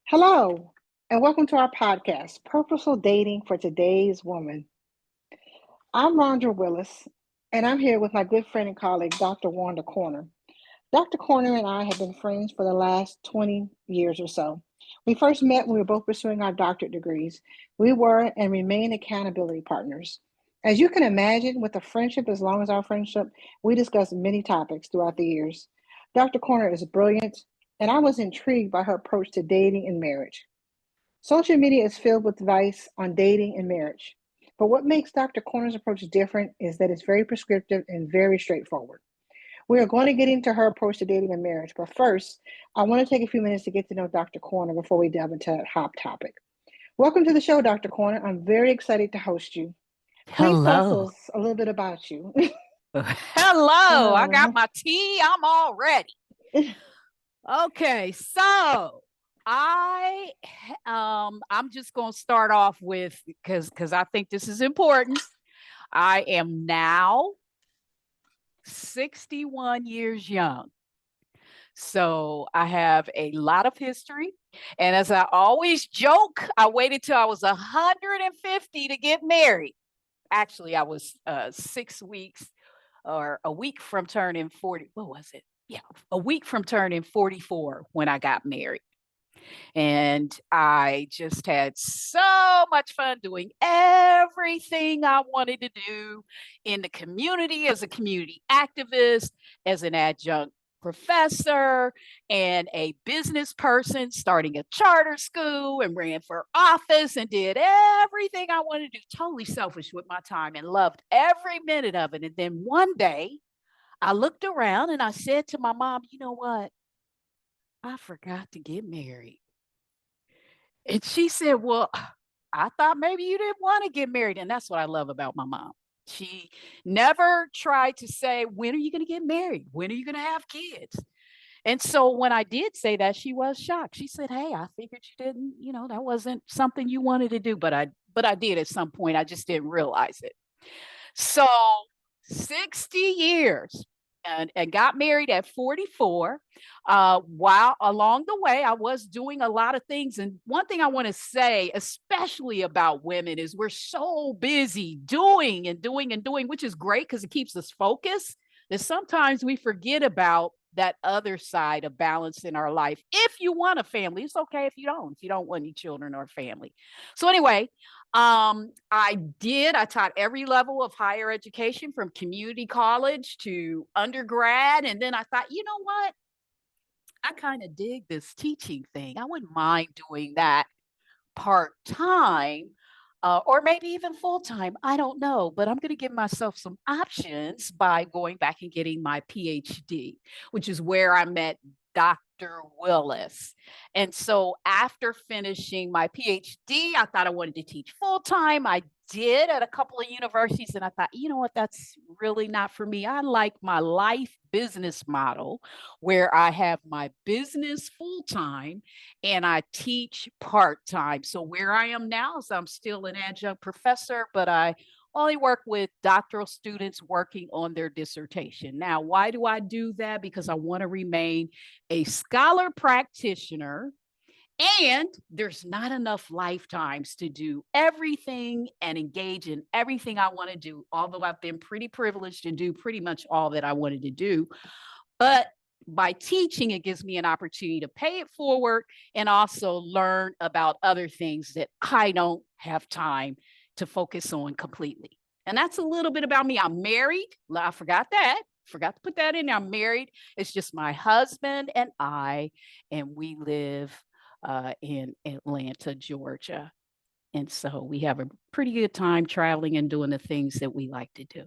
Hello, and welcome to our podcast, Purposeful Dating for Today's Woman. I'm Rondra Willis, and I'm here with my good friend and colleague, Dr. Wanda Corner. Dr. Corner and I have been friends for the last 20 years or so. We first met when we were both pursuing our doctorate degrees. We were and remain accountability partners. As you can imagine, with a friendship as long as our friendship, we discussed many topics throughout the years. Dr. Corner is brilliant, and I was intrigued by her approach to dating and marriage. Social media is filled with advice on dating and marriage. But what makes Dr. Corner's approach different is that it's very prescriptive and very straightforward. We are going to get into her approach to dating and marriage, but first, I want to take a few minutes to get to know Dr. Corner before we delve into that hot topic. Welcome to the show, Dr. Corner. I'm very excited to host you. Please tell Hello. us a little bit about you. Hello. I got my tea. I'm all ready. Okay, so I I'm just going to start off with because I think this is important. I am now 61 years young. So I have a lot of history. And as I always joke, I waited till I was 150 to get married. Actually, I was 6 weeks or a week from turning 40. What was it? Yeah, a week from turning 44 when I got married. And I just had so much fun doing everything I wanted to do in the community as a community activist, as an adjunct professor, and a business person, starting a charter school and ran for office and did everything I wanted to do, totally selfish with my time and loved every minute of it. And then one day I looked around and I said to my mom, you know what? I forgot to get married. And she said, well, I thought maybe you didn't want to get married. And that's what I love about my mom. She never tried to say, when are you going to get married? When are you going to have kids? And so when I did say that, she was shocked. She said, hey, I figured you didn't, that wasn't something you wanted to do, but I did at some point. I just didn't realize it. So 60 years and got married at 44. While along the way, I was doing a lot of things. And one thing I want to say, especially about women, is we're so busy doing and doing and doing, which is great because it keeps us focused, that sometimes we forget about that other side of balance in our life. If you want a family, it's okay if you don't want any children or family. So anyway, I taught every level of higher education from community college to undergrad. And then I thought, you know what? I kind of dig this teaching thing. I wouldn't mind doing that part time. Or maybe even full time. I don't know, but I'm going to give myself some options by going back and getting my PhD, which is where I met Dr. Willis. And so after finishing my PhD, I thought I wanted to teach full time. I did at a couple of universities, and I thought, you know what, that's really not for me. I like my life business model where I have my business full time and I teach part time. So where I am now is I'm still an adjunct professor, but I only work with doctoral students working on their dissertation. Now, why do I do that? Because I want to remain a scholar practitioner. And there's not enough lifetimes to do everything and engage in everything I want to do, although I've been pretty privileged to do pretty much all that I wanted to do. But by teaching, it gives me an opportunity to pay it forward and also learn about other things that I don't have time to focus on completely. And that's a little bit about me. I'm married. I forgot that. Forgot to put that in there. I'm married. It's just my husband and I, and we live in Atlanta, Georgia. And so we have a pretty good time traveling and doing the things that we like to do.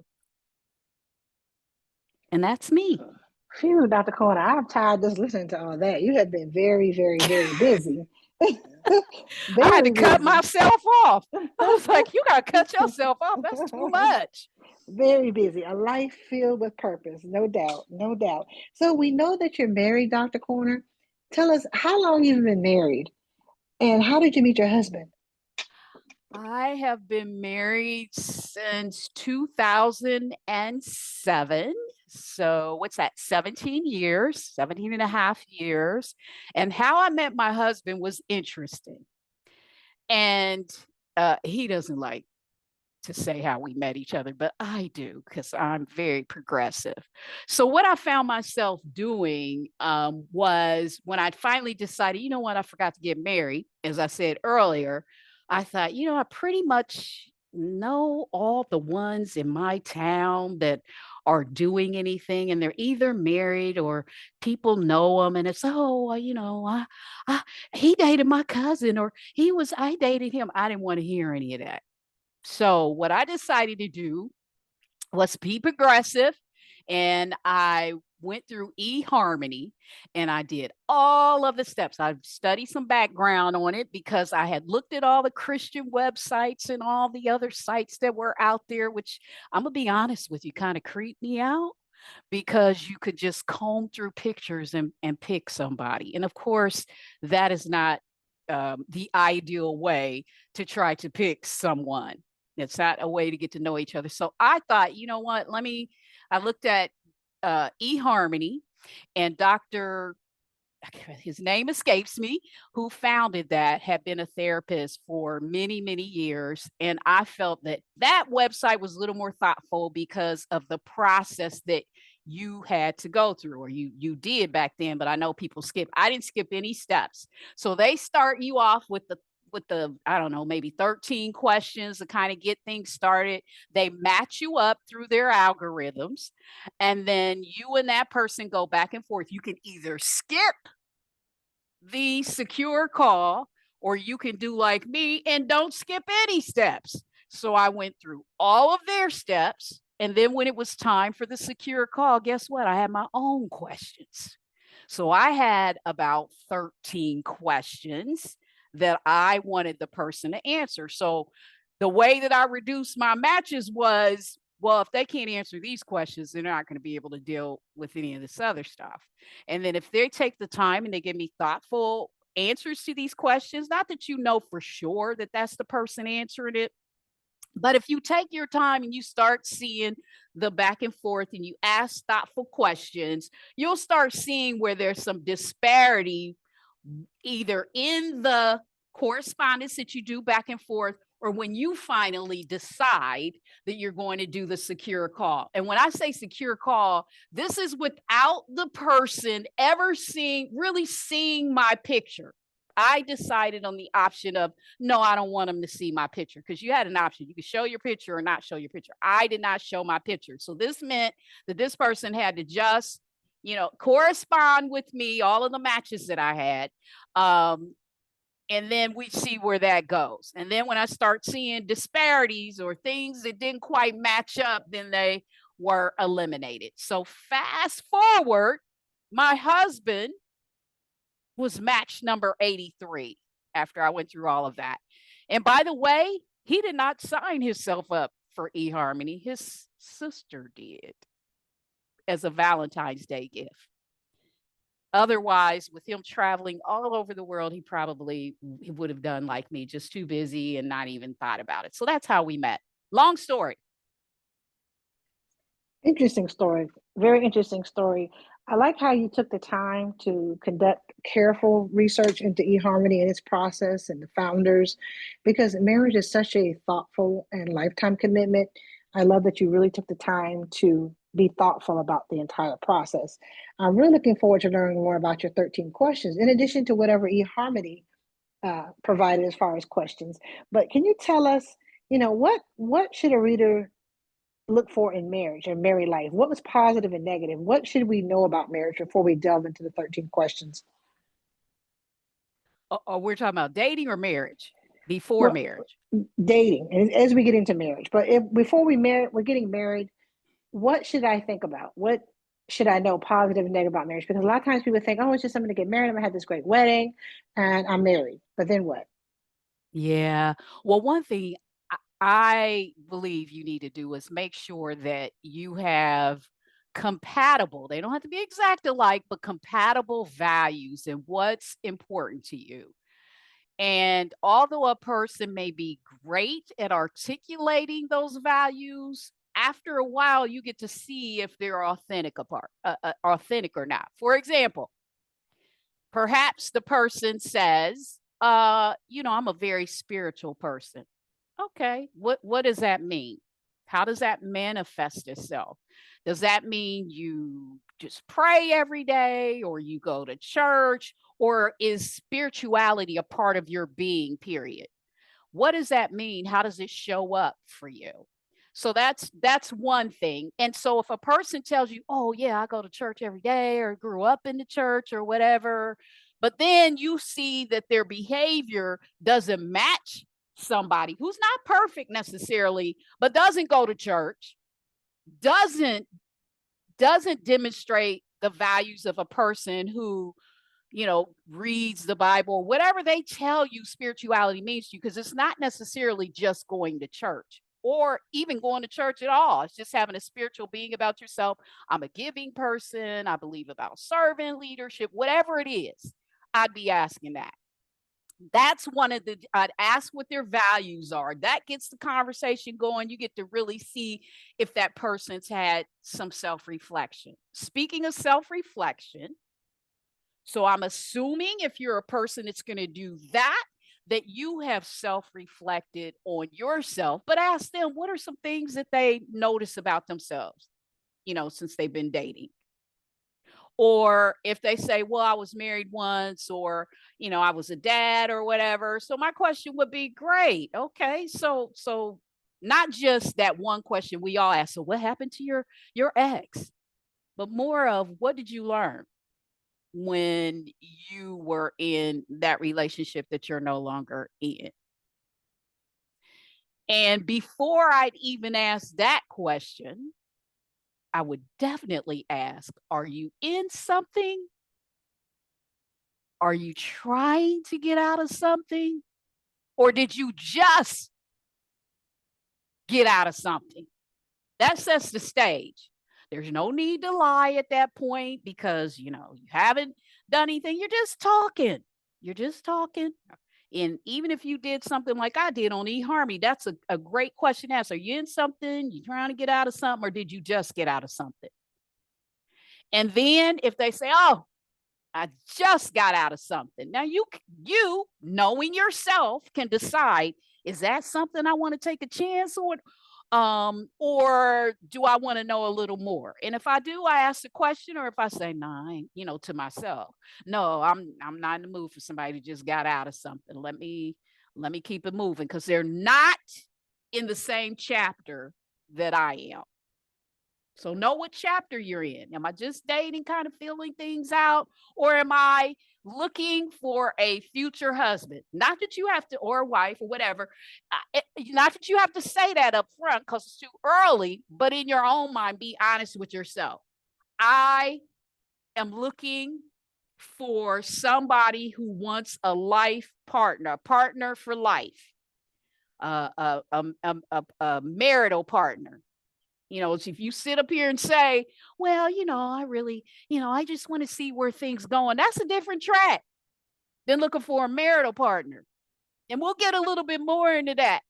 And that's me. Phew, Dr. Corner, I'm tired just listening to all that. You have been very, very, very busy. I had to Very cut busy. myself off. I was like, you got to cut yourself off. That's too much. Very busy. A life filled with purpose, no doubt, no doubt. So we know that you're married, Dr. Corner. Tell us how long you've been married and how did you meet your husband? I have been married since 2007. So what's that? 17 years, 17 and a half years. And how I met my husband was interesting. And he doesn't like to say how we met each other, but I do because I'm very progressive. So what I found myself doing was when I finally decided, you know what, I forgot to get married, as I said earlier, I thought, I pretty much know all the ones in my town that are doing anything and they're either married or people know them and it's I, he dated my cousin or I dated him. I didn't want to hear any of that. So what I decided to do was be progressive, and I went through eHarmony and I did all of the steps. I studied some background on it because I had looked at all the Christian websites and all the other sites that were out there, which I'm gonna be honest with you, kind of creeped me out because you could just comb through pictures and pick somebody. And of course, that is not the ideal way to try to pick someone. It's not a way to get to know each other. So I thought, you know what? I looked at eHarmony and Dr. His name escapes me, who founded that, had been a therapist for many, many years. And I felt that that website was a little more thoughtful because of the process that you had to go through, or you did back then, but I know people skip. I didn't skip any steps. So they start you off with the I don't know, maybe 13 questions to kind of get things started. They match you up through their algorithms, and then you and that person go back and forth. You can either skip the secure call or you can do like me and don't skip any steps. So I went through all of their steps. And then when it was time for the secure call, guess what? I had my own questions. So I had about 13 questions that I wanted the person to answer. So the way that I reduced my matches was, well, if they can't answer these questions, they're not going to be able to deal with any of this other stuff. And then if they take the time and they give me thoughtful answers to these questions, not that you know for sure that that's the person answering it, but if you take your time and you start seeing the back and forth and you ask thoughtful questions, you'll start seeing where there's some disparity either in the correspondence that you do back and forth or when you finally decide that you're going to do the secure call. And when I say secure call, this is without the person ever really seeing my picture. I decided on the option of no, I don't want them to see my picture because you had an option. You could show your picture or not show your picture. I did not show my picture. So this meant that this person had to just, correspond with me, all of the matches that I had. And then we see where that goes. And then when I start seeing disparities or things that didn't quite match up, then they were eliminated. So fast forward, my husband was match number 83 after I went through all of that. And by the way, he did not sign himself up for eHarmony. His sister did as a Valentine's Day gift. Otherwise, with him traveling all over the world, he would have done like me, just too busy and not even thought about it. So that's how we met. Long story. Interesting story. Very interesting story. I like how you took the time to conduct careful research into eHarmony and its process and the founders, because marriage is such a thoughtful and lifetime commitment. I love that you really took the time to be thoughtful about the entire process. I'm really looking forward to learning more about your 13 questions, in addition to whatever eHarmony provided as far as questions. But can you tell us, what should a reader look for in marriage and married life? What was positive and negative? What should we know about marriage before we delve into the 13 questions? We're talking about dating or marriage? Before Well, marriage. dating and as we get into marriage. But if before we're getting married, what should I think about? What should I know positive and negative about marriage? Because a lot of times people think, oh, it's just something to get married. I'm gonna have this great wedding and I'm married. But then what? Yeah. Well, one thing I believe you need to do is make sure that you have compatible, they don't have to be exact alike, but compatible values and what's important to you. And although a person may be great at articulating those values, after a while, you get to see if they're authentic or not. For example, perhaps the person says, I'm a very spiritual person. Okay, what does that mean? How does that manifest itself? Does that mean you just pray every day or you go to church, or is spirituality a part of your being, period? What does that mean? How does it show up for you? So that's one thing. And so if a person tells you, "Oh yeah, I go to church every day or grew up in the church or whatever," but then you see that their behavior doesn't match somebody who's not perfect necessarily, but doesn't go to church, doesn't doesn't demonstrate the values of a person who reads the Bible, whatever they tell you spirituality means to you, because it's not necessarily just going to church or even going to church at all. It's just having a spiritual being about yourself. I'm a giving person. I believe about servant leadership, whatever it is. I'd be asking that. That's one of the, I'd ask what their values are. That gets the conversation going. You get to really see if that person's had some self reflection. Speaking of self reflection, so I'm assuming if you're a person that's going to do that, that you have self-reflected on yourself, but ask them what are some things that they notice about themselves, since they've been dating. Or if they say, well, I was married once, or, I was a dad or whatever. So my question would be, great. Okay. So not just that one question we all ask. So what happened to your ex? But more of what did you learn when you were in that relationship that you're no longer in? And before I'd even ask that question, I would definitely ask, are you in something? Are you trying to get out of something? Or did you just get out of something? That sets the stage. There's no need to lie at that point because, you haven't done anything. You're just talking. You're just talking. And even if you did something like I did on eHarmony, that's a great question to ask. Are you in something? You trying to get out of something, or did you just get out of something? And then if they say, oh, I just got out of something. Now you knowing yourself can decide, is that something I want to take a chance on? Or do I want to know a little more? And if I do, I ask the question, or if I say, nah, I ain't, to myself, no, I'm not in the mood for somebody who just got out of something. Let me keep it moving, because they're not in the same chapter that I am. So know what chapter you're in. Am I just dating, kind of feeling things out? Or am I looking for a future husband? Not that you have to, or a wife or whatever. Not that you have to say that up front because it's too early, but in your own mind, be honest with yourself. I am looking for somebody who wants a life partner, a partner for life, a marital partner. If you sit up here and say, well, I really, I just want to see where things going. That's a different track than looking for a marital partner. And we'll get a little bit more into that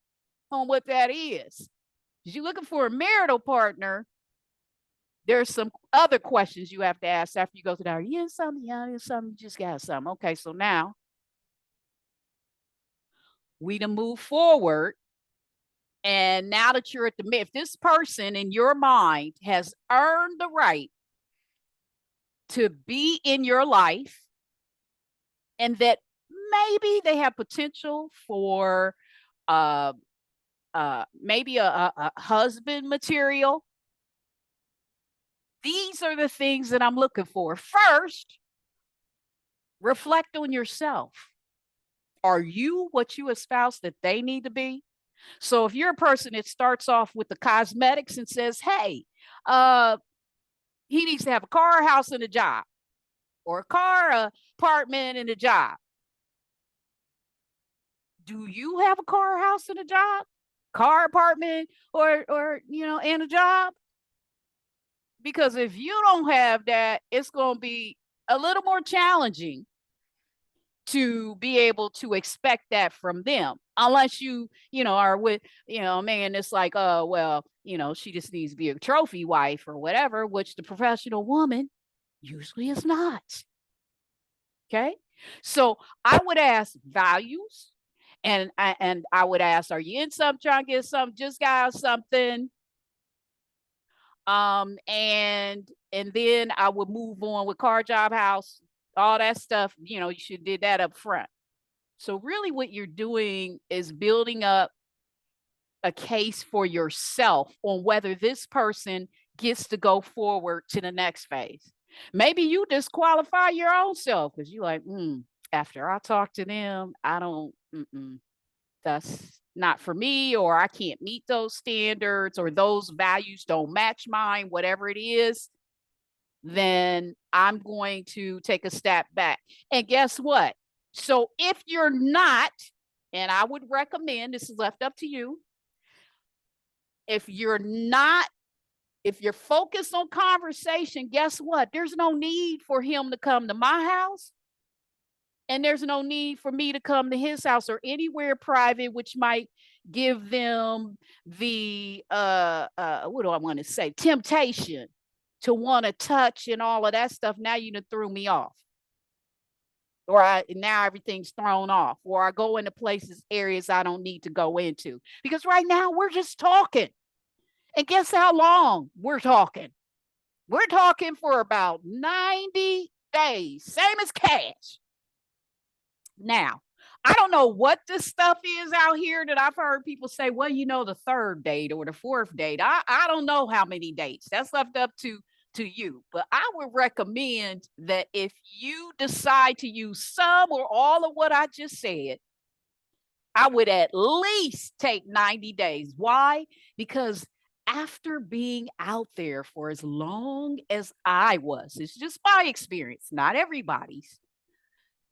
on what that is. If you're looking for a marital partner, there's some other questions you have to ask after you go through that. Are you in something? Yeah, in something. You just got something. Okay, so now we to move forward. And now that you're at if this person in your mind has earned the right to be in your life, and that maybe they have potential for maybe a husband material, these are the things that I'm looking for. First, reflect on yourself. Are you what you espouse that they need to be? So if you're a person that starts off with the cosmetics and says, hey, he needs to have a car, house, and a job, or a car, apartment, and a job. Do you have a car, house, and a job? Car, apartment, or and a job? Because if you don't have that, it's going to be a little more challenging to be able to expect that from them, unless you are with, man, it's like, oh, well, she just needs to be a trophy wife or whatever, which the professional woman usually is not. Okay. So I would ask values, and I would ask, are you in something, trying to get something, just got something? And then I would move on with car, job, house, all that stuff. You should did that up front. So really what you're doing is building up a case for yourself on whether this person gets to go forward to the next phase. Maybe you disqualify your own self because you're like, after I talk to them, I don't, that's not for me, or I can't meet those standards, or those values don't match mine, whatever it is, then I'm going to take a step back. And guess what? So if you're not, and I would recommend, this is left up to you, if you're not, if you're focused on conversation, guess what? There's no need for him to come to my house. And there's no need for me to come to his house or anywhere private, which might give them the what do I want to say? Temptation to want to touch and all of that stuff. Now you done threw me off. Or now everything's thrown off. Or I go into places, areas I don't need to go into. Because right now we're just talking. And guess how long we're talking? We're talking for about 90 days, same as cash. Now, I don't know what this stuff is out here that I've heard people say, well, the third date or the fourth date. I don't know how many dates. That's left up to you. But I would recommend that if you decide to use some or all of what I just said, I would at least take 90 days. Why? Because after being out there for as long as I was, it's just my experience, not everybody's,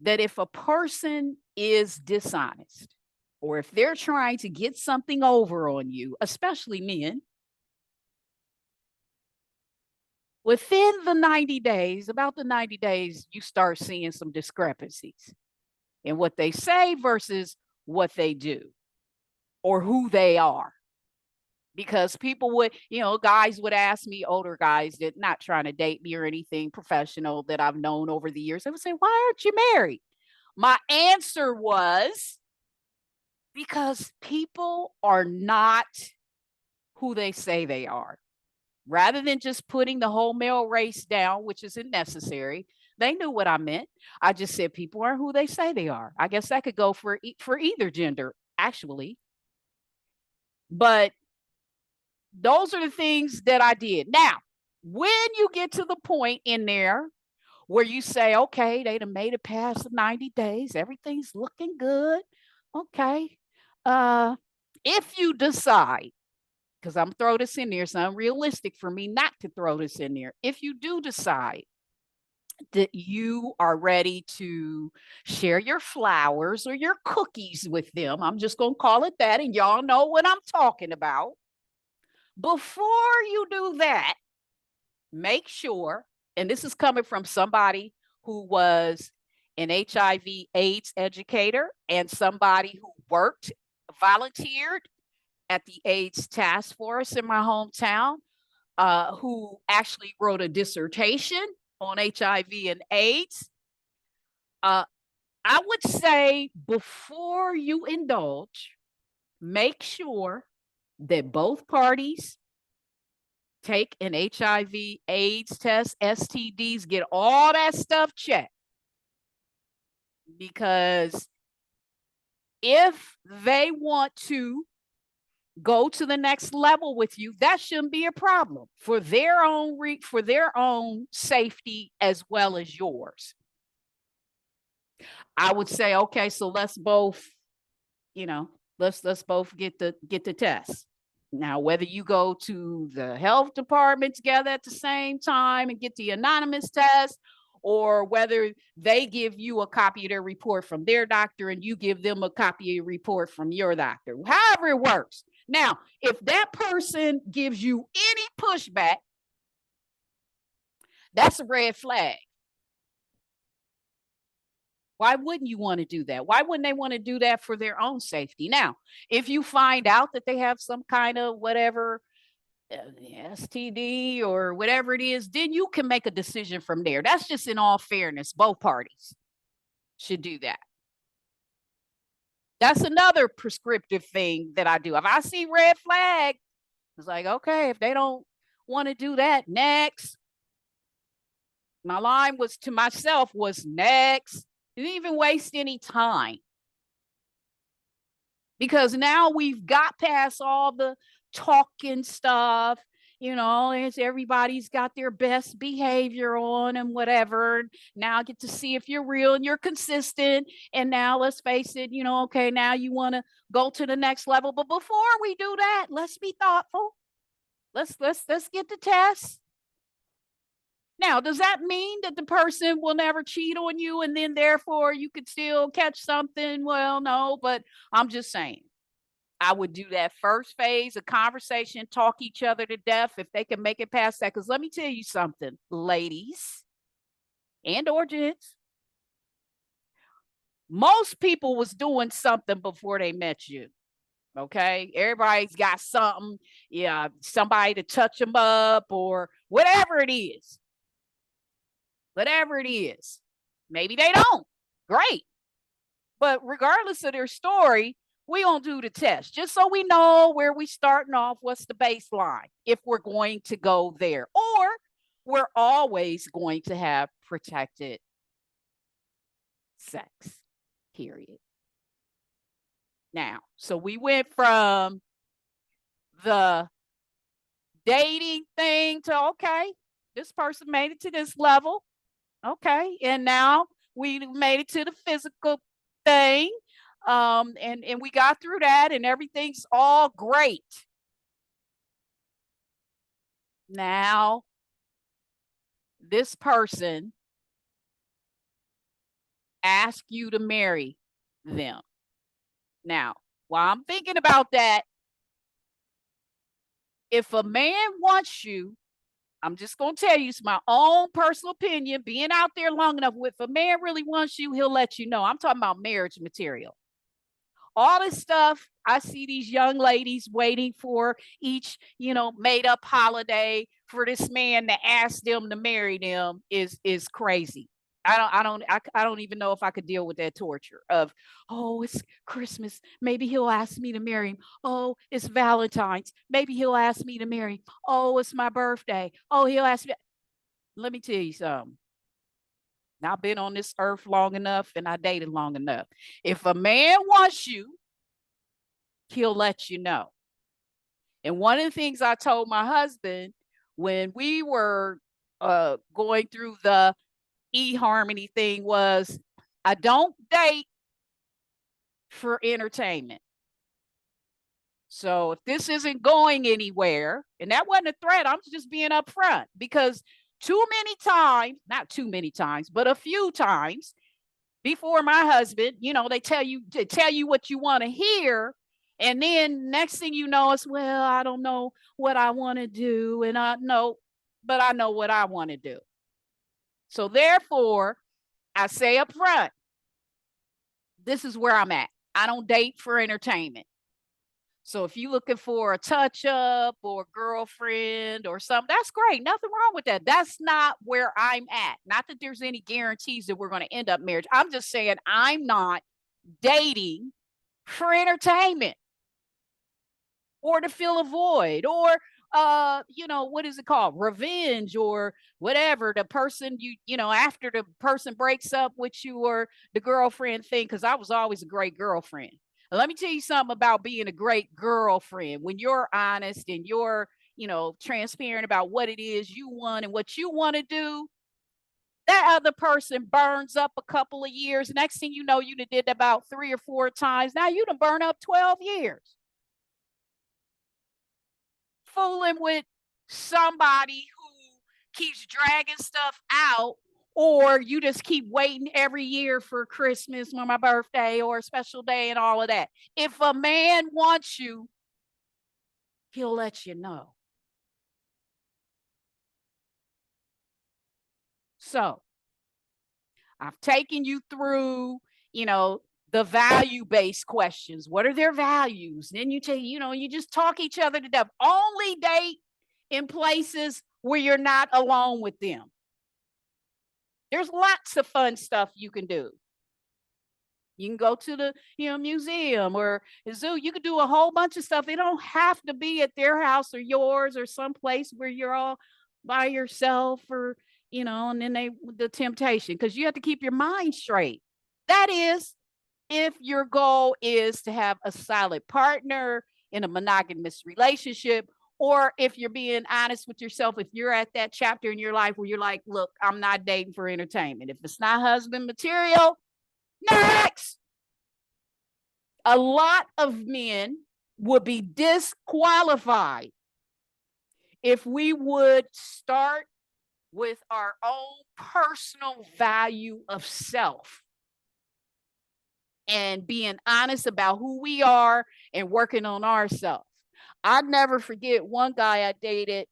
that if a person is dishonest or if they're trying to get something over on you, especially men, within the 90 days, about the 90 days, you start seeing some discrepancies in what they say versus what they do or who they are. Because people would, guys would ask me, older guys that not trying to date me or anything professional that I've known over the years, they would say, why aren't you married? My answer was, because people are not who they say they are. Rather than just putting the whole male race down, which isn't necessary, they knew what I meant. I just said people aren't who they say they are. I guess that could go for either gender, actually. But those are the things that I did. Now, when you get to the point in there where you say, okay, they done made it past the 90 days, everything's looking good. Okay. If you decide, because I'm throw this in there, it's unrealistic for me not to throw this in there. If you do decide that you are ready to share your flowers or your cookies with them, I'm just going to call it that, and y'all know what I'm talking about. Before you do that, make sure, and this is coming from somebody who was an HIV/AIDS educator and somebody who volunteered at the AIDS task force in my hometown, who actually wrote a dissertation on HIV and AIDS. I would say before you indulge, make sure that both parties take an HIV, AIDS test, STDs, get all that stuff checked. Because if they want to go to the next level with you, that shouldn't be a problem for their own safety as well as yours. I would say, okay, so let's both, let's both get the test. Now, whether you go to the health department together at the same time and get the anonymous test, or whether they give you a copy of their report from their doctor and you give them a copy of your report from your doctor, however it works. Now, if that person gives you any pushback, that's a red flag. Why wouldn't you want to do that? Why wouldn't they want to do that for their own safety? Now, if you find out that they have some kind of whatever STD or whatever it is, then you can make a decision from there. That's just in all fairness. Both parties should do that. That's another prescriptive thing that I do. If I see red flag, it's like, okay, if they don't want to do that, next. My line was to myself was next. Didn't even waste any time. Because now we've got past all the talking stuff, it's everybody's got their best behavior on and whatever. Now I get to see if you're real and you're consistent. And now let's face it, okay, now you want to go to the next level. But before we do that, let's be thoughtful. Let's get the test. Now, does that mean that the person will never cheat on you and then therefore you could still catch something? Well, no, but I'm just saying. I would do that first phase of conversation, talk each other to death if they can make it past that. Because let me tell you something, ladies and or gents, most people was doing something before they met you. Okay, everybody's got something, yeah, somebody to touch them up or whatever it is. Whatever it is. Maybe they don't. Great. But regardless of their story, we gonna do the test just so we know where we starting off, what's the baseline, if we're going to go there. Or we're always going to have protected sex, period. Now, so we went from the dating thing to, okay, this person made it to this level. Okay, and now we made it to the physical thing, and we got through that, and everything's all great. Now, this person asks you to marry them. Now, while I'm thinking about that, if a man wants you, I'm just going to tell you, it's my own personal opinion, being out there long enough, if a man really wants you, he'll let you know. I'm talking about marriage material. All this stuff, I see these young ladies waiting for each, made up holiday for this man to ask them to marry them is crazy. I don't even know if I could deal with that torture of, oh, it's Christmas. Maybe he'll ask me to marry him. Oh, it's Valentine's. Maybe he'll ask me to marry him. Oh, it's my birthday. Oh, he'll ask me. Let me tell you something. I've been on this earth long enough and I dated long enough. If a man wants you, he'll let you know. And one of the things I told my husband when we were going through the eHarmony thing was, I don't date for entertainment. So if this isn't going anywhere, and that wasn't a threat, I'm just being upfront, because too many times, not too many times, but a few times before my husband, they tell you what you want to hear. And then next thing you know, it's, well, I don't know what I want to do. And I know what I want to do. So therefore, I say up front, this is where I'm at. I don't date for entertainment. So if you're looking for a touch up or girlfriend or something, that's great. Nothing wrong with that. That's not where I'm at. Not that there's any guarantees that we're going to end up marriage. I'm just saying I'm not dating for entertainment or to fill a void or what is it called? Revenge or whatever. The person after the person breaks up with you or the girlfriend thing, because I was always a great girlfriend. Let me tell you something about being a great girlfriend. When you're honest and you're, transparent about what it is you want and what you want to do, that other person burns up a couple of years. Next thing you know, you did about 3 or 4 times. Now you done burn up 12 years. Fooling with somebody who keeps dragging stuff out, or you just keep waiting every year for Christmas or my birthday or a special day and all of that. If a man wants you, he'll let you know. So I've taken you through, the value-based questions. What are their values? Then you take, you just talk each other to death. Only date in places where you're not alone with them. There's lots of fun stuff you can do. You can go to the museum or the zoo. You can do a whole bunch of stuff. It don't have to be at their house or yours or someplace where you're all by yourself or and then the temptation, because you have to keep your mind straight. That is, if your goal is to have a solid partner in a monogamous relationship, or if you're being honest with yourself, if you're at that chapter in your life where you're like, look, I'm not dating for entertainment. If it's not husband material, next. A lot of men would be disqualified if we would start with our own personal value of self and being honest about who we are and working on ourselves. I'd never forget one guy I dated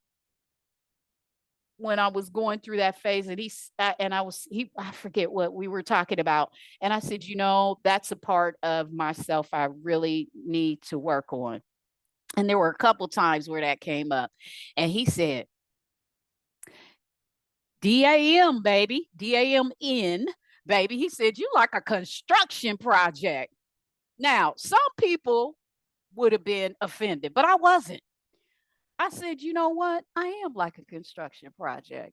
when I was going through that phase, and I forget what we were talking about. And I said, that's a part of myself I really need to work on. And there were a couple times where that came up. And he said, DAM, baby, DAMN, baby. He said, you like a construction project. Now, some people would have been offended, but I wasn't. I said, you know what? I am like a construction project.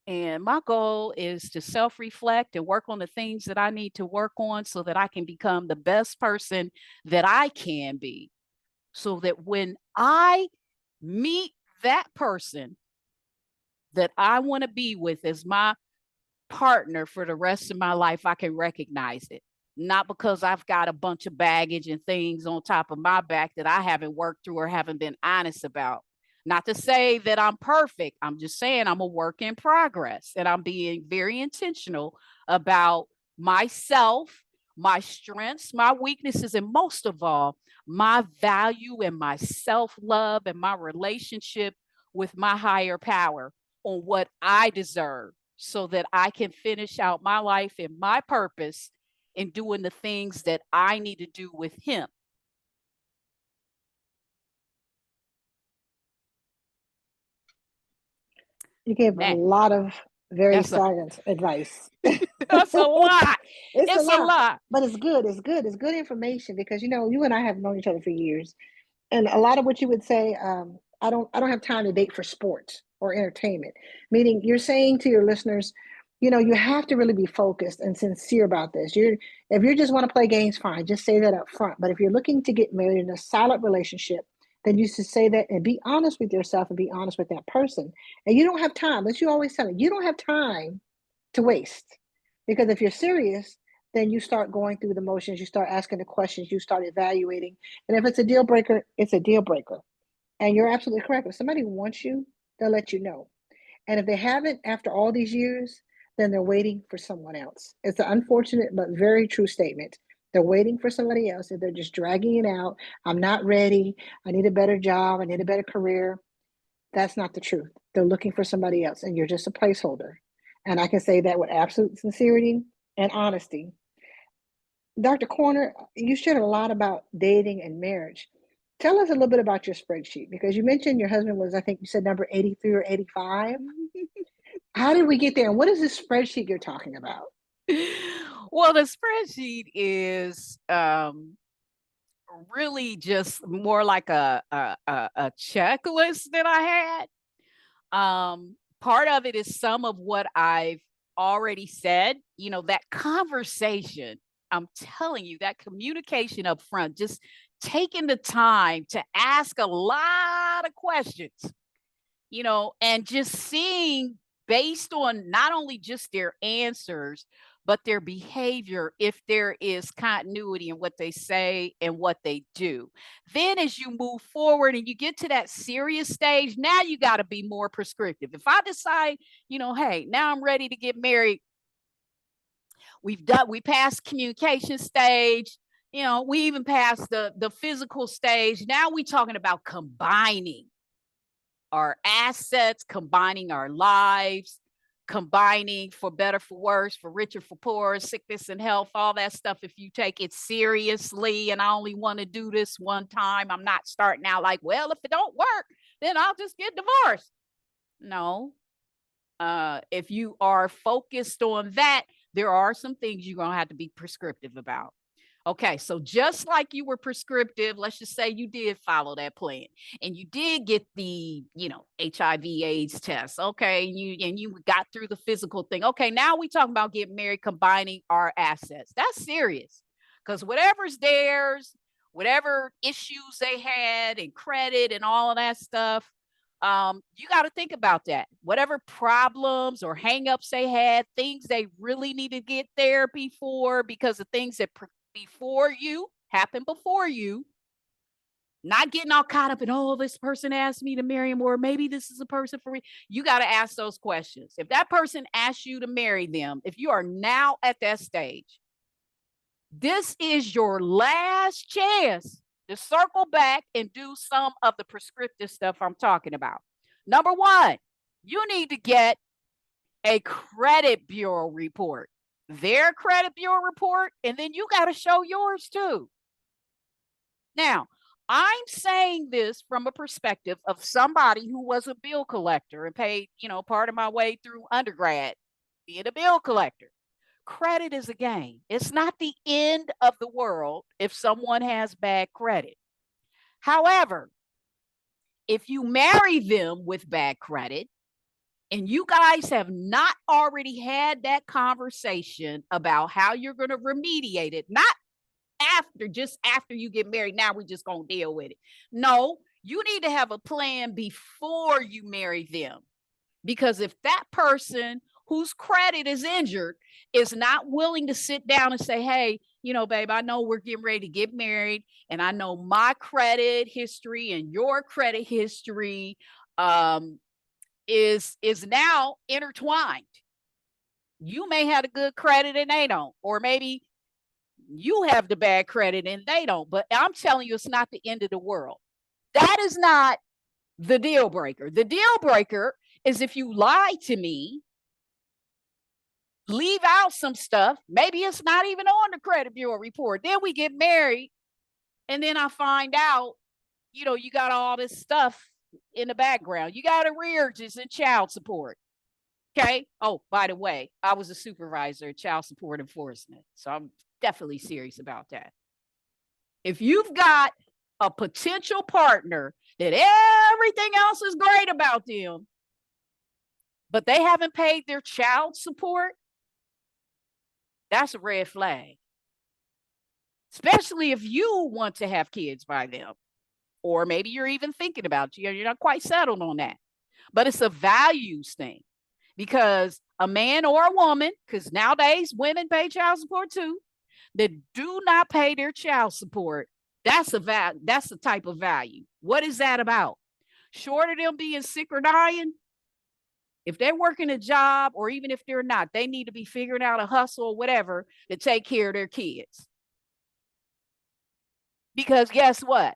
And my goal is to self-reflect and work on the things that I need to work on so that I can become the best person that I can be. So that when I meet that person that I want to be with as my partner for the rest of my life, I can recognize it. Not because I've got a bunch of baggage and things on top of my back that I haven't worked through or haven't been honest about. Not to say that I'm perfect. I'm just saying I'm a work in progress, and I'm being very intentional about myself, my strengths, my weaknesses, and most of all, my value and my self-love and my relationship with my higher power on what I deserve, so that I can finish out my life and my purpose in doing the things that I need to do with him. You gave a Now, lot of very that's a solid advice. that's a lot. It's a It's a lot, lot. but it's good. It's good. It's good information because you and I have known each other for years, and a lot of what you would say, I don't have time to date for sports or entertainment. Meaning, you're saying to your listeners, you have to really be focused and sincere about this. If you just want to play games, fine, just say that up front. But if you're looking to get married in a solid relationship, then you should say that and be honest with yourself and be honest with that person. And you don't have time. As you always tell me, you don't have time to waste. Because if you're serious, then you start going through the motions, you start asking the questions, you start evaluating. And if it's a deal breaker, it's a deal breaker. And you're absolutely correct. If somebody wants you, they'll let you know. And if they haven't after all these years, then they're waiting for someone else. It's an unfortunate but very true statement. They're waiting for somebody else. If they're just dragging it out, I'm not ready, I need a better job, I need a better career. That's not the truth. They're looking for somebody else, and you're just a placeholder. And I can say that with absolute sincerity and honesty. Dr. Corner, you shared a lot about dating and marriage. Tell us a little bit about your spreadsheet, because you mentioned your husband was, I think you said number 83 or 85. How did we get there? And what is this spreadsheet you're talking about? Well, the spreadsheet is really just more like a checklist that I had. Part of it is some of what I've already said. That conversation, I'm telling you, that communication up front, just taking the time to ask a lot of questions, and just seeing, based on not only just their answers, but their behavior, if there is continuity in what they say and what they do. Then as you move forward and you get to that serious stage, now you got to be more prescriptive. If I decide, hey, now I'm ready to get married, we passed communication stage, we even passed the physical stage. Now we're talking about combining our assets, combining our lives, combining for better, for worse, for richer, for poorer, sickness and health, all that stuff. If you take it seriously and I only want to do this one time, I'm not starting out like, well, if it don't work, then I'll just get divorced. No. If you are focused on that, there are some things you're going to have to be prescriptive about. Okay, so just like you were prescriptive, let's just say you did follow that plan and you did get the, HIV/AIDS test. Okay, and you got through the physical thing. Okay, now we talking about getting married, combining our assets. That's serious because whatever's theirs, whatever issues they had and credit and all of that stuff, you got to think about that. Whatever problems or hangups they had, things they really need to get therapy for because of things that before you happened before you, not getting all caught up in, oh, this person asked me to marry him, or maybe this is a person for me. You got to ask those questions. If that person asks you to marry them, if you are now at that stage, this is your last chance to circle back and do some of the prescriptive stuff I'm talking about. Number one, you need to get a credit bureau report, their credit bureau report, and then you got to show yours too. Now, I'm saying this from a perspective of somebody who was a bill collector and paid, part of my way through undergrad being a bill collector. Credit is a game. It's not the end of the world if someone has bad credit. However, if you marry them with bad credit and you guys have not already had that conversation about how you're going to remediate it, not just after you get married, now we're just going to deal with it. No, you need to have a plan before you marry them. Because if that person whose credit is injured is not willing to sit down and say, hey, babe, I know we're getting ready to get married and I know my credit history and your credit history is now intertwined. You may have a good credit and they don't, or maybe you have the bad credit and they don't, but I'm telling you, it's not the end of the world. That is not the deal breaker. The deal breaker is if you lie to me, leave out some stuff, maybe it's not even on the credit bureau report. Then we get married and then I find out, you got all this stuff in the background. You got arrearages and child support. Okay. Oh, by the way, I was a supervisor at child support enforcement. So I'm definitely serious about that. If you've got a potential partner that everything else is great about them, but they haven't paid their child support, that's a red flag. Especially if you want to have kids by them. Or maybe you're even thinking about it. You're not quite settled on that. But it's a values thing. Because a man or a woman, because nowadays women pay child support too, that do not pay their child support, that's the type of value. What is that about? Short of them being sick or dying, if they're working a job, or even if they're not, they need to be figuring out a hustle or whatever to take care of their kids. Because guess what?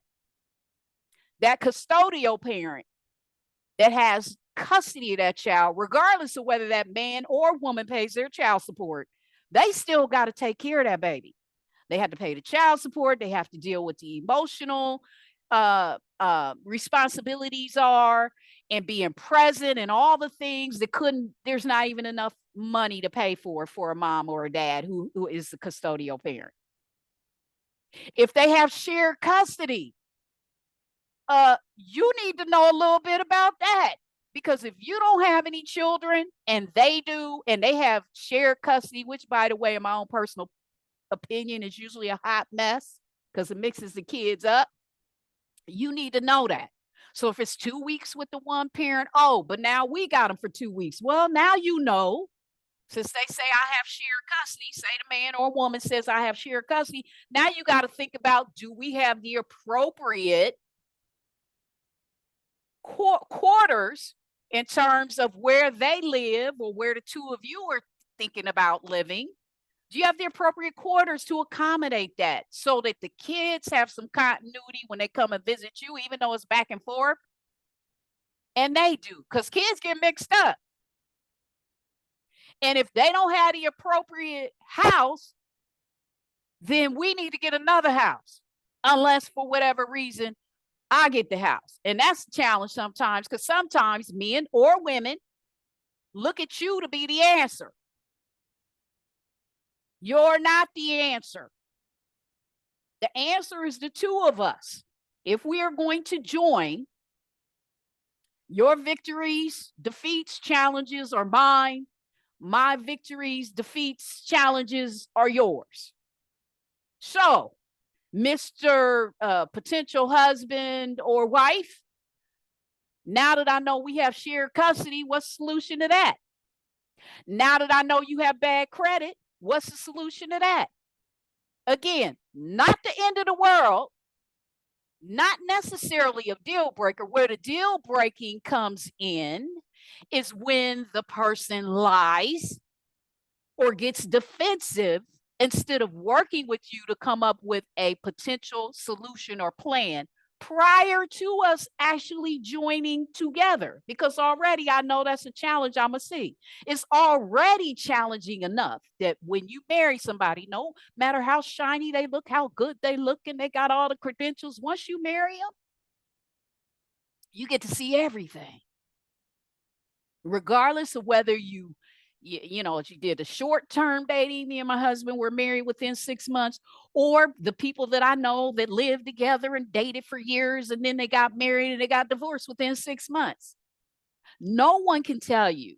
That custodial parent that has custody of that child, regardless of whether that man or woman pays their child support, they still got to take care of that baby. They have to pay the child support. They have to deal with the emotional responsibilities and being present and all the things that there's not even enough money to pay for a mom or a dad who is the custodial parent. If they have shared custody, you need to know a little bit about that. Because if you don't have any children and they do, and they have shared custody, which, by the way, in my own personal opinion, is usually a hot mess because it mixes the kids up, you need to know that. So if it's 2 weeks with the one parent, but now we got them for 2 weeks. Well, now you know, since they say I have shared custody, say the man or woman says I have shared custody, now you got to think about, do we have the appropriate quarters in terms of where they live or where the two of you are thinking about living? Do you have the appropriate quarters to accommodate that so that the kids have some continuity when they come and visit you, even though it's back and forth? And they do, because kids get mixed up. And if they don't have the appropriate house, then we need to get another house. Unless for whatever reason, I get the house. And that's a challenge sometimes, because sometimes men or women look at you to be the answer. You're not the answer. The answer is the two of us. If we are going to join, your victories, defeats, challenges are mine. My victories, defeats, challenges are yours. So, Mr. Potential husband or wife, now that I know we have shared custody, what's the solution to that? Now that I know you have bad credit, what's the solution to that? Again, not the end of the world, not necessarily a deal breaker. Where the deal breaking comes in is when the person lies or gets defensive instead of working with you to come up with a potential solution or plan prior to us actually joining together. Because already I know that's a challenge I'm going to see. It's already challenging enough that when you marry somebody, no matter how shiny they look, how good they look, and they got all the credentials, once you marry them, you get to see everything. Regardless of whether you did a short-term dating, me and my husband were married within 6 months, or the people that I know that lived together and dated for years and then they got married and they got divorced within 6 months. No one can tell you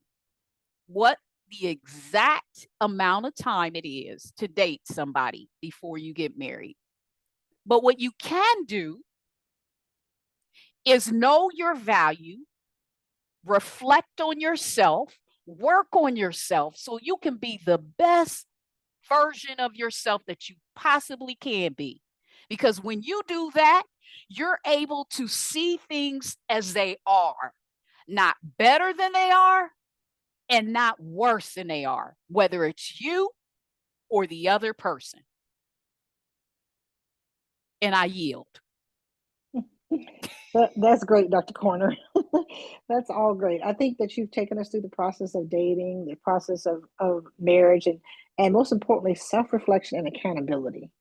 what the exact amount of time it is to date somebody before you get married. But what you can do is know your value, reflect on yourself, work on yourself so you can be the best version of yourself that you possibly can be. Because when you do that, you're able to see things as they are, not better than they are and not worse than they are, whether it's you or the other person. And I yield. That's great, Dr. Corner. That's all great. I think that you've taken us through the process of dating, the process of marriage, and most importantly, self-reflection and accountability.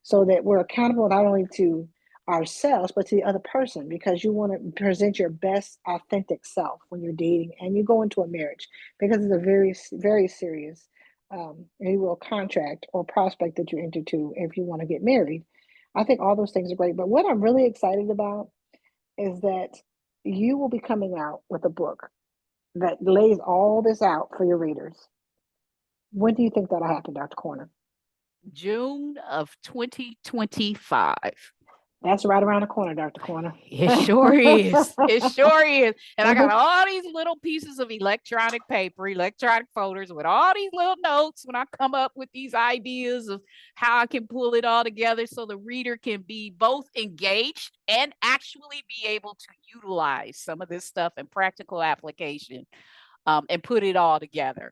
So that we're accountable not only to ourselves, but to the other person, because you want to present your best authentic self when you're dating and you go into a marriage, because it's a very, very serious, if you will, contract or prospect that you enter to if you want to get married. I think all those things are great. But what I'm really excited about is that you will be coming out with a book that lays all this out for your readers. When do you think that'll happen, Dr. Corner? June of 2025. That's right around the corner, Dr. Corner. It sure is. It sure is. And I got all these little pieces of electronic paper, electronic folders with all these little notes when I come up with these ideas of how I can pull it all together so the reader can be both engaged and actually be able to utilize some of this stuff in practical application, and put it all together.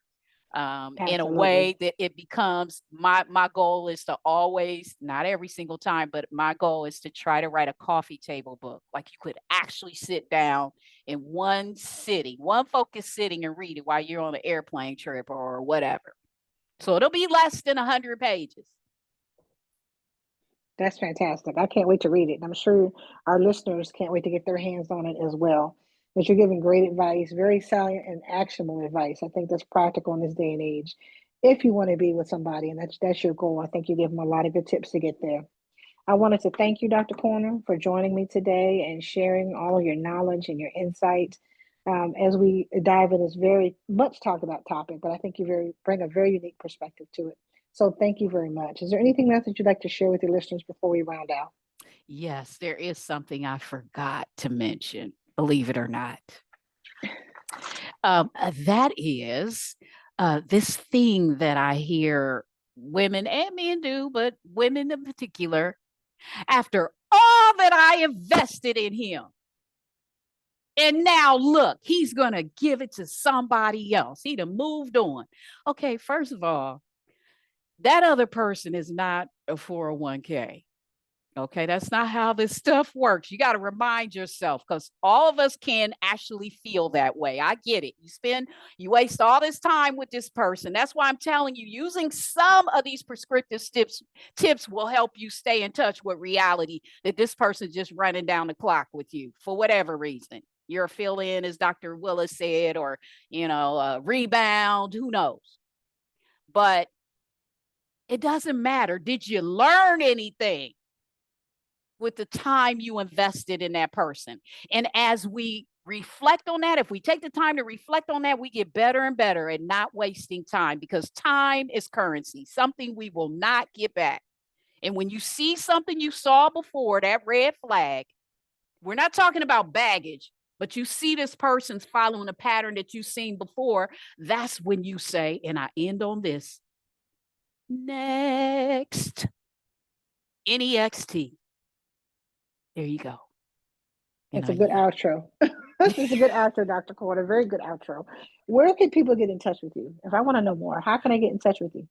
In a way that it becomes my goal is to always, not every single time, but my goal is to try to write a coffee table book. Like you could actually sit down in one focused sitting and read it while you're on an airplane trip or whatever. So it'll be less than 100 pages. That's fantastic. I can't wait to read it. I'm sure our listeners can't wait to get their hands on it as well. But you're giving great advice, very salient and actionable advice. I think that's practical in this day and age. If you want to be with somebody and that's your goal, I think you give them a lot of good tips to get there. I wanted to thank you, Dr. Corner, for joining me today and sharing all of your knowledge and your insight as we dive in this very much talked about topic, but I think you bring a very unique perspective to it. So thank you very much. Is there anything else that you'd like to share with your listeners before we round out? Yes, there is something I forgot to mention, believe it or not. That is this thing that I hear women and men do, but women in particular, after all that I invested in him. And now look, he's going to give it to somebody else. He'd have moved on. Okay, first of all, that other person is not a 401k. Okay, that's not how this stuff works. You got to remind yourself because all of us can actually feel that way. I get it. You waste all this time with this person. That's why I'm telling you, using some of these prescriptive tips will help you stay in touch with reality that this person just running down the clock with you for whatever reason. You're a fill in, as Dr. Willis said, or, a rebound, who knows? But it doesn't matter. Did you learn anything with the time you invested in that person? And as we reflect on that, if we take the time to reflect on that, we get better and better at not wasting time, because time is currency, something we will not get back. And when you see something you saw before, that red flag, we're not talking about baggage, but you see this person's following a pattern that you've seen before, that's when you say, and I end on this, next. NEXT. There you go. It's a good outro. It's a good outro, Dr. Corder. Very good outro. Where can people get in touch with you? If I want to know more, how can I get in touch with you?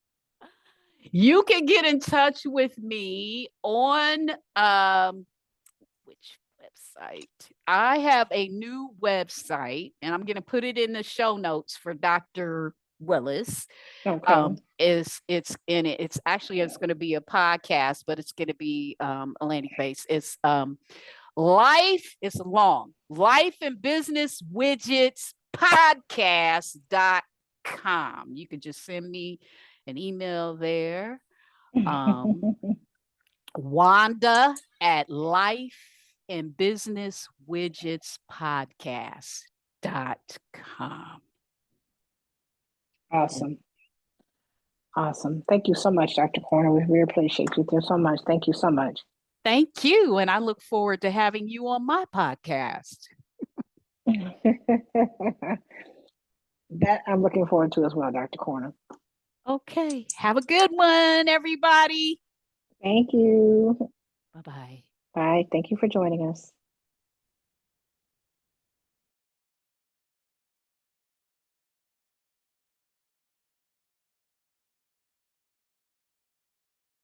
You can get in touch with me on which website? I have a new website, and I'm going to put it in the show notes for Dr. Willis. Okay. It's actually, it's going to be a podcast, but it's going to be a landing base. It's Life is long. Life and Business Widgets Podcast.com. You can just send me an email there. Wanda at Life and Business Widgets Podcast.com. Awesome. Awesome. Thank you so much, Dr. Corner. We really appreciate you so much. Thank you so much. Thank you. And I look forward to having you on my podcast. That I'm looking forward to as well, Dr. Corner. Okay. Have a good one, everybody. Thank you. Bye-bye. Bye. Thank you for joining us.